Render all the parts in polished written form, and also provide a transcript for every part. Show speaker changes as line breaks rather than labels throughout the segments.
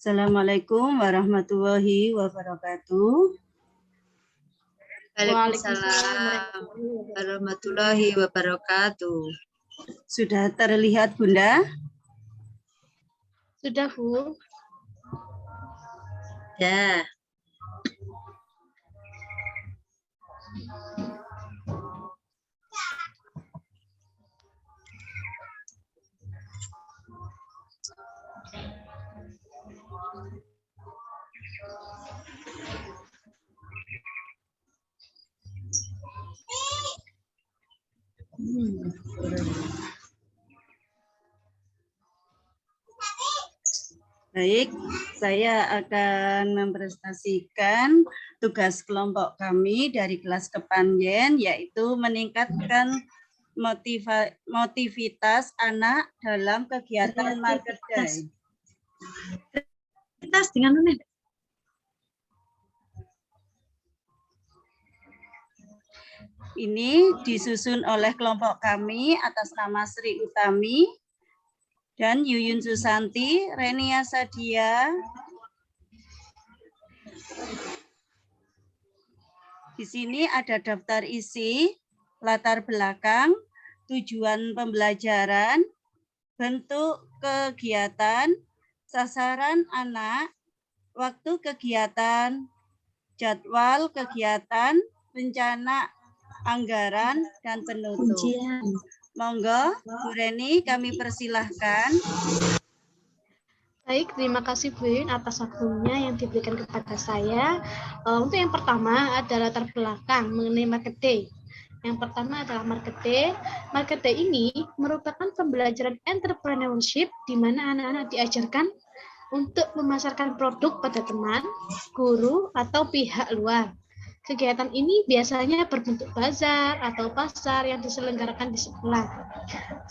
Assalamualaikum warahmatullahi wabarakatuh.
Waalaikumsalam warahmatullahi wabarakatuh.
Sudah terlihat, Bunda?
Sudah, Bu.
Ya.
Baik, saya akan mempresentasikan tugas kelompok kami dari kelas Kepanjen, yaitu meningkatkan motivitas anak dalam kegiatan market day.
Kita dengan mana?
Ini disusun oleh kelompok kami atas nama Sri Utami dan Yuyun Susanti, Renia Sadia. Di sini ada daftar isi, latar belakang, tujuan pembelajaran, bentuk kegiatan, sasaran anak, waktu kegiatan, jadwal kegiatan, rencana anggaran, dan penutup. Monggo, Bu Reni, kami persilahkan.
Baik, terima kasih Bu Yun atas waktunya yang diberikan kepada saya. Untuk yang pertama adalah latar belakang mengenai market day. Yang pertama adalah market day. Market day ini merupakan pembelajaran entrepreneurship di mana anak-anak diajarkan untuk memasarkan produk pada teman, guru, atau pihak luar. Kegiatan ini biasanya berbentuk bazar atau pasar yang diselenggarakan di sekolah.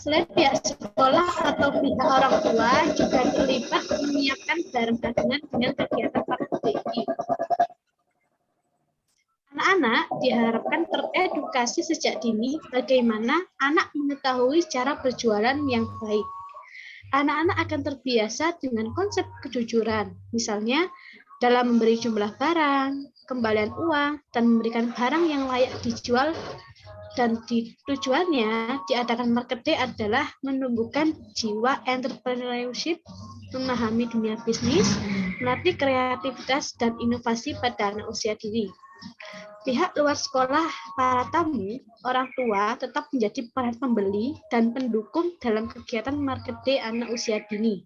Selain pihak sekolah atau pihak orang tua juga terlibat menyiapkan barang dagangan dengan kegiatan market day ini. Anak-anak diharapkan teredukasi sejak dini bagaimana anak mengetahui cara berjualan yang baik. Anak-anak akan terbiasa dengan konsep kejujuran, misalnya dalam memberi jumlah barang, kembalian uang, dan memberikan barang yang layak dijual. Dan tujuannya diadakan market day adalah menumbuhkan jiwa entrepreneurship, memahami dunia bisnis, melatih kreativitas dan inovasi pada anak usia dini. Pihak luar sekolah, para tamu, orang tua tetap menjadi peran pembeli dan pendukung dalam kegiatan market day anak usia dini.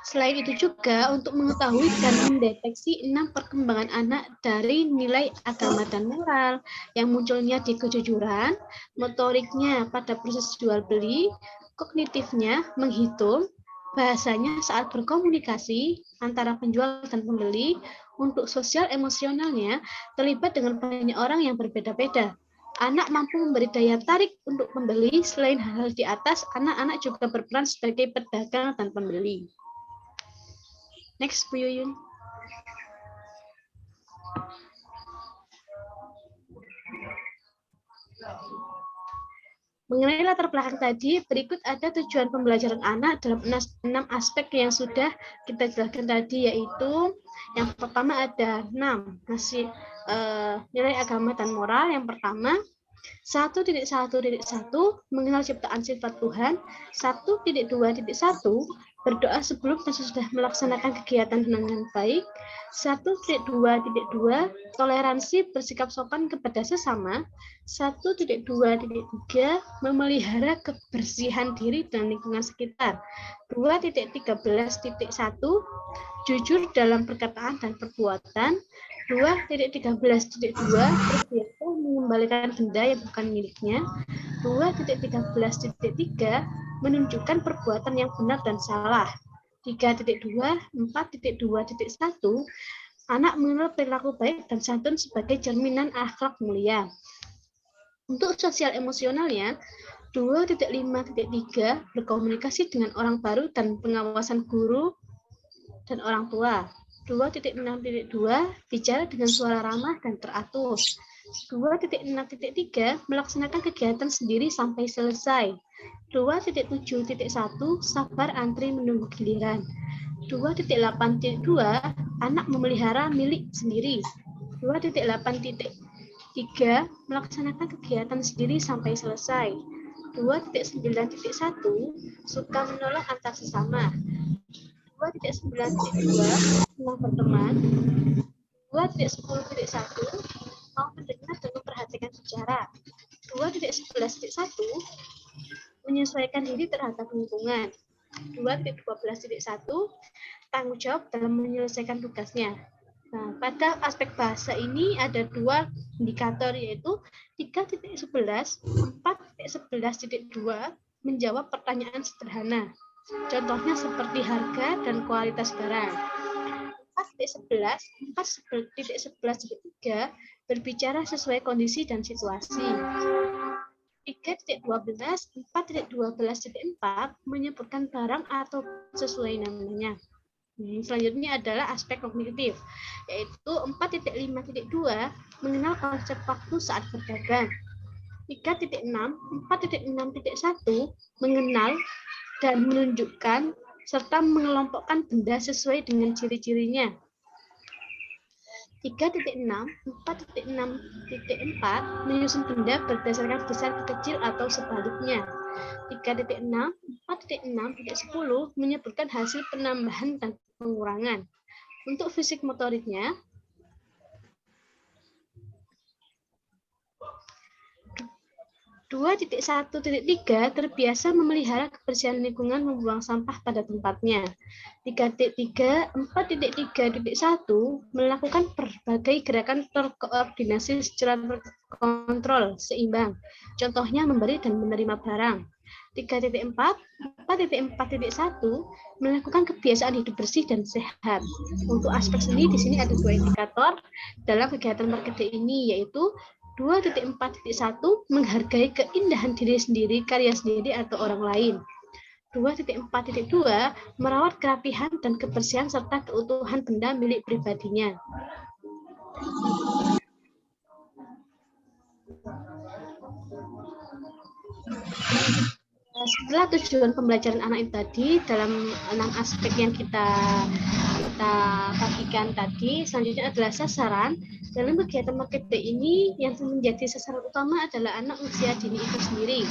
Selain itu juga untuk mengetahui dan mendeteksi 6 perkembangan anak dari nilai agama dan moral yang munculnya di kejujuran, motoriknya pada proses jual beli, kognitifnya menghitung, bahasanya saat berkomunikasi antara penjual dan pembeli, untuk sosial emosionalnya terlibat dengan banyak orang yang berbeda-beda. Anak mampu memberi daya tarik untuk pembeli. Selain hal-hal di atas, anak-anak juga berperan sebagai pedagang dan pembeli. Next, Bu Yuyun. Mengenai latar belakang tadi, berikut ada tujuan pembelajaran anak dalam 6 aspek yang sudah kita jelaskan tadi, yaitu yang pertama ada 6 nilai agama dan moral. Yang pertama, 1.1.1 mengenal ciptaan sifat Tuhan. 1.2.1 berdoa sebelum dan sesudah melaksanakan kegiatan dengan baik. 1.2.2 toleransi bersikap sopan kepada sesama. 1.2.3 memelihara kebersihan diri dan lingkungan sekitar. 2.13.1 jujur dalam perkataan dan perbuatan. 2.13.2 bersiap mengembalikan benda yang bukan miliknya. 2.13.3 menunjukkan perbuatan yang benar dan salah. 3.2, 4.2.1 anak mengenal perilaku baik dan santun sebagai cerminan akhlak mulia. Untuk sosial emosionalnya, 2.5.3 berkomunikasi dengan orang baru dan pengawasan guru dan orang tua. 2.6.2 bicara dengan suara ramah dan teratur. 2.6.3 melaksanakan kegiatan sendiri sampai selesai. 2.7.1 sabar antri menunggu giliran. 2.8.2 anak memelihara milik sendiri. 2.8.3 melaksanakan kegiatan sendiri sampai selesai. 2.9.1 suka menolong antar sesama. 2.9.2 senang berteman. 2.10.1 mau mendengar dan memperhatikan sejarah. 2.11.1 menyesuaikan diri terhadap lingkungan. 2.12.1 tanggung jawab dalam menyelesaikan tugasnya. Nah, pada aspek bahasa ini ada 2 indikator, yaitu 3.11, 4.11.2 menjawab pertanyaan sederhana. Contohnya seperti harga dan kualitas barang. 4.11, 4.11.3 berbicara sesuai kondisi dan situasi. 3.12, 4.12.4 menyebutkan barang atau sesuai namanya. Selanjutnya adalah aspek kognitif, yaitu 4.5.2 mengenal konsep waktu saat berdagang. 3.6, 4.6.1 mengenal dan menunjukkan serta mengelompokkan benda sesuai dengan ciri-cirinya. 3.6, 4.6.4 menyusun benda berdasarkan besar ke kecil atau sebaliknya. 3.6, 4.6.10 menyebutkan hasil penambahan dan pengurangan. Untuk fisik motoriknya, 2.1.3 terbiasa memelihara kebersihan lingkungan, membuang sampah pada tempatnya. 3.3, 4.3.1 melakukan berbagai gerakan terkoordinasi secara terkontrol, seimbang. Contohnya memberi dan menerima barang. 3.4, 4.4.1 melakukan kebiasaan hidup bersih dan sehat. Untuk aspek seni di sini ada 2 indikator dalam kegiatan marketing ini, yaitu 2.4.1 menghargai keindahan diri sendiri, karya sendiri atau orang lain. 2.4.2 merawat kerapihan dan kebersihan serta keutuhan benda milik pribadinya. Setelah tujuan pembelajaran anak itu tadi dalam 6 aspek yang kita bagikan tadi, selanjutnya adalah sasaran. Dalam kegiatan marketing ini yang menjadi sasaran utama adalah anak usia dini itu sendiri.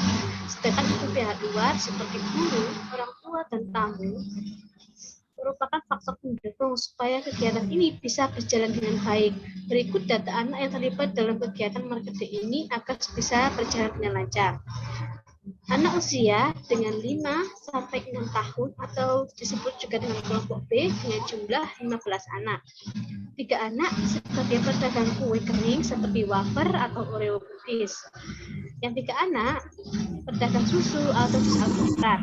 Sedangkan untuk pihak luar seperti guru, orang tua, dan tamu merupakan faktor pendukung supaya kegiatan ini bisa berjalan dengan baik. Berikut data anak yang terlibat dalam kegiatan marketing ini agar bisa berjalan dengan lancar. Anak usia dengan 5 sampai 6 tahun atau disebut juga dengan kelompok B dengan jumlah 15 anak. 3 anak sebagai pedagang kue kering seperti wafer atau Oreo cookies. Yang 3 anak pedagang susu atau jus alpukat.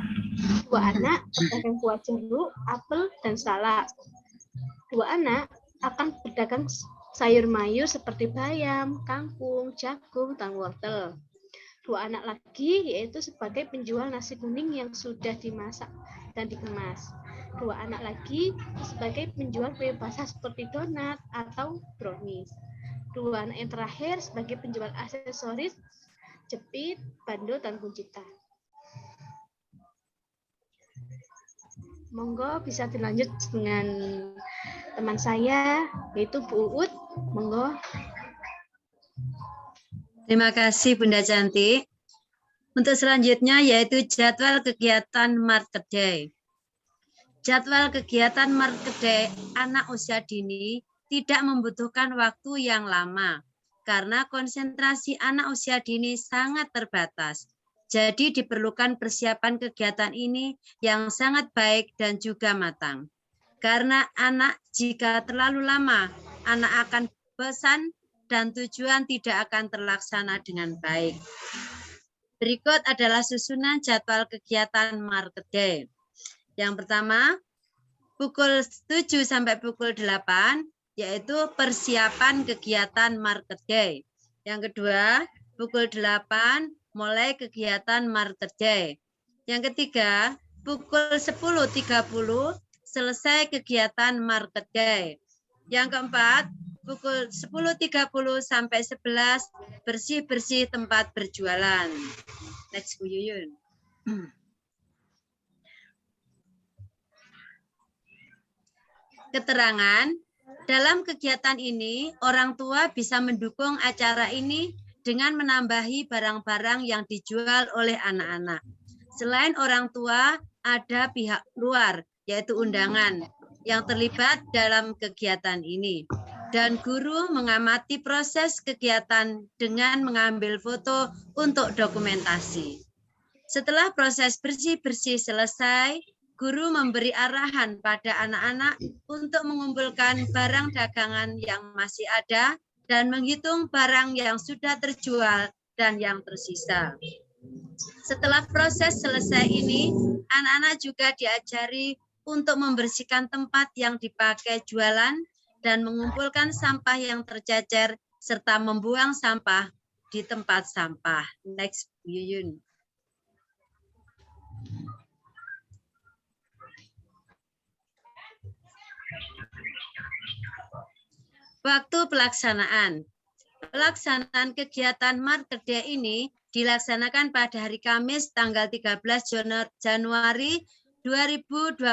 2 anak pedagang kuah jeruk, apel, dan salak. 2 anak akan pedagang sayur mayur seperti bayam, kangkung, jagung, dan wortel. 2 anak lagi yaitu sebagai penjual nasi kuning yang sudah dimasak dan dikemas. 2 anak lagi sebagai penjual kue basah seperti donat atau brownies. 2 anak yang terakhir sebagai penjual aksesoris, jepit, bandul, dan kuncitan. Monggo bisa dilanjut dengan teman saya yaitu Bu Uut. Monggo.
Terima kasih Bunda Cantik. Untuk selanjutnya yaitu jadwal kegiatan Market Day. Jadwal kegiatan Market Day anak usia dini tidak membutuhkan waktu yang lama karena konsentrasi anak usia dini sangat terbatas. Jadi diperlukan persiapan kegiatan ini yang sangat baik dan juga matang. Karena anak jika terlalu lama, anak akan bosan dan tujuan tidak akan terlaksana dengan baik. Berikut adalah susunan jadwal kegiatan Market Day. Yang pertama, pukul 7 sampai pukul 8, yaitu persiapan kegiatan Market Day. Yang kedua, pukul 8, mulai kegiatan Market Day. Yang ketiga, pukul 10.30, selesai kegiatan Market Day. Yang keempat, pukul 10.30 sampai 11 bersih-bersih tempat berjualan. Next Bu Yuyun. Keterangan, dalam kegiatan ini, orang tua bisa mendukung acara ini dengan menambahi barang-barang yang dijual oleh anak-anak. Selain orang tua, ada pihak luar, yaitu undangan, yang terlibat dalam kegiatan ini. Dan guru mengamati proses kegiatan dengan mengambil foto untuk dokumentasi. Setelah proses bersih-bersih selesai, guru memberi arahan pada anak-anak untuk mengumpulkan barang dagangan yang masih ada dan menghitung barang yang sudah terjual dan yang tersisa. Setelah proses selesai ini, anak-anak juga diajari untuk membersihkan tempat yang dipakai jualan dan mengumpulkan sampah yang tercecer serta membuang sampah di tempat sampah. Next, Yuyun. Waktu pelaksanaan. Pelaksanaan kegiatan Market Day ini dilaksanakan pada hari Kamis tanggal 13 Januari 2022.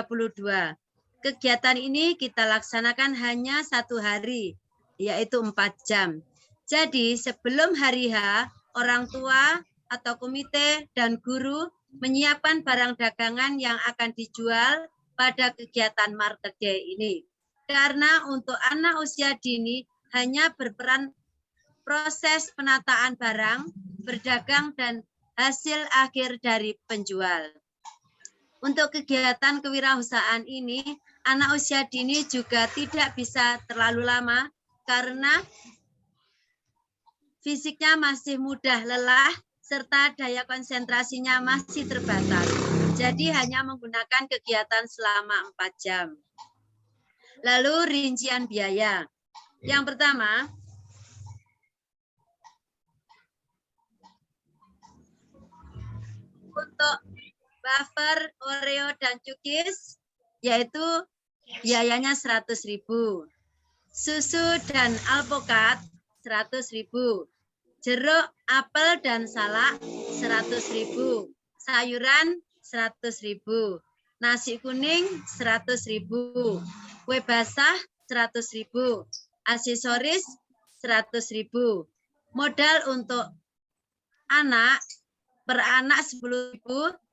Kegiatan ini kita laksanakan hanya 1 hari, yaitu 4 jam. Jadi sebelum hari H, orang tua atau komite dan guru menyiapkan barang dagangan yang akan dijual pada kegiatan Market Day ini. Karena untuk anak usia dini hanya berperan proses penataan barang, berdagang, dan hasil akhir dari penjual. Untuk kegiatan kewirausahaan ini, anak usia dini juga tidak bisa terlalu lama karena fisiknya masih mudah lelah serta daya konsentrasinya masih terbatas. Jadi hanya menggunakan kegiatan selama 4 jam. Lalu rincian biaya. Yang pertama, untuk wafer, Oreo, dan cookies, yaitu biayanya 100.000. Susu dan alpukat 100.000. Jeruk, apel, dan salak 100.000. Sayuran 100.000. Nasi kuning 100.000. Kue basah 100.000. Aksesoris 100.000. Modal untuk anak per anak 10.000.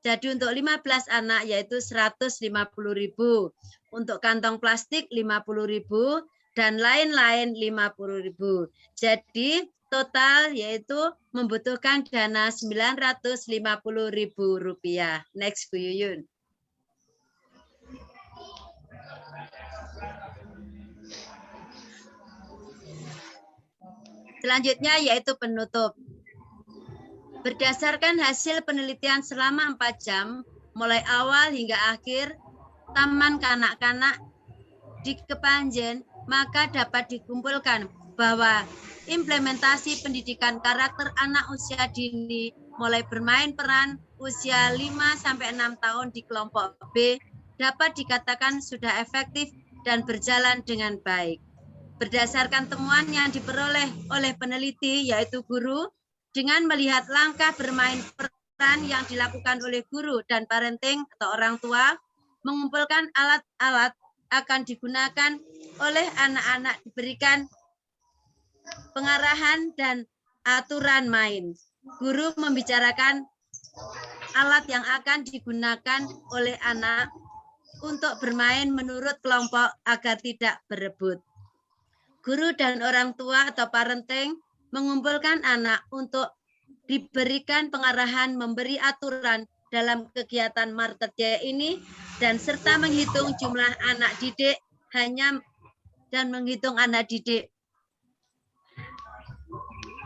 Jadi untuk 15 anak yaitu 150.000. Untuk kantong plastik 50.000 dan lain-lain 50.000. Jadi total yaitu membutuhkan dana 950.000 rupiah. Next, Bu Yuyun. Selanjutnya yaitu penutup. Berdasarkan hasil penelitian selama 4 jam, mulai awal hingga akhir, Taman Kanak-kanak di Kepanjen, maka dapat dikumpulkan bahwa implementasi pendidikan karakter anak usia dini mulai bermain peran usia 5-6 tahun di kelompok B dapat dikatakan sudah efektif dan berjalan dengan baik. Berdasarkan temuan yang diperoleh oleh peneliti yaitu guru, dengan melihat langkah bermain peran yang dilakukan oleh guru dan parenting atau orang tua, mengumpulkan alat-alat akan digunakan oleh anak-anak, diberikan pengarahan dan aturan main. Guru membicarakan alat yang akan digunakan oleh anak untuk bermain menurut kelompok agar tidak berebut. Guru dan orang tua atau parenting mengumpulkan anak untuk diberikan pengarahan, memberi aturan dalam kegiatan Market Day ini, dan serta menghitung jumlah anak didik hanya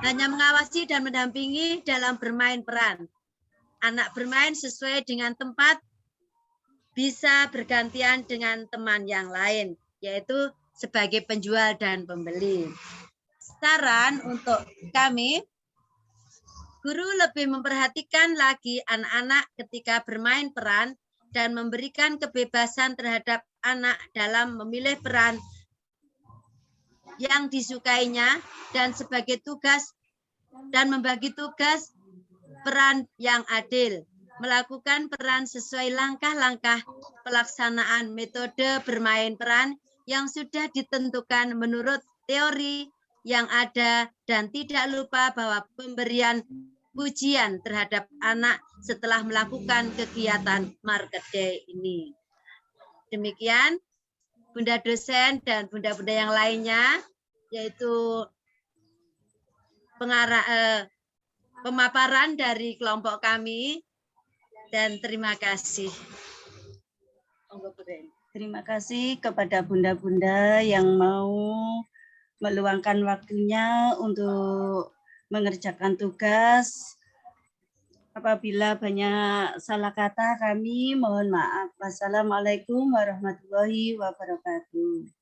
mengawasi dan mendampingi dalam bermain peran. Anak bermain sesuai dengan tempat, bisa bergantian dengan teman yang lain, yaitu sebagai penjual dan pembeli. Saran untuk kami, guru lebih memperhatikan lagi anak-anak ketika bermain peran dan memberikan kebebasan terhadap anak dalam memilih peran yang disukainya dan sebagai tugas dan membagi tugas peran yang adil. melakukan peran sesuai langkah-langkah pelaksanaan metode bermain peran yang sudah ditentukan menurut teori yang ada dan tidak lupa bahwa pemberian pujian terhadap anak setelah melakukan kegiatan Market Day ini. Demikian Bunda dosen dan bunda-bunda yang lainnya, yaitu pemaparan dari kelompok kami, dan terima kasih.
Terima kasih kepada bunda-bunda yang mau meluangkan waktunya untuk mengerjakan tugas. Apabila banyak salah kata kami mohon maaf. Wassalamualaikum warahmatullahi wabarakatuh.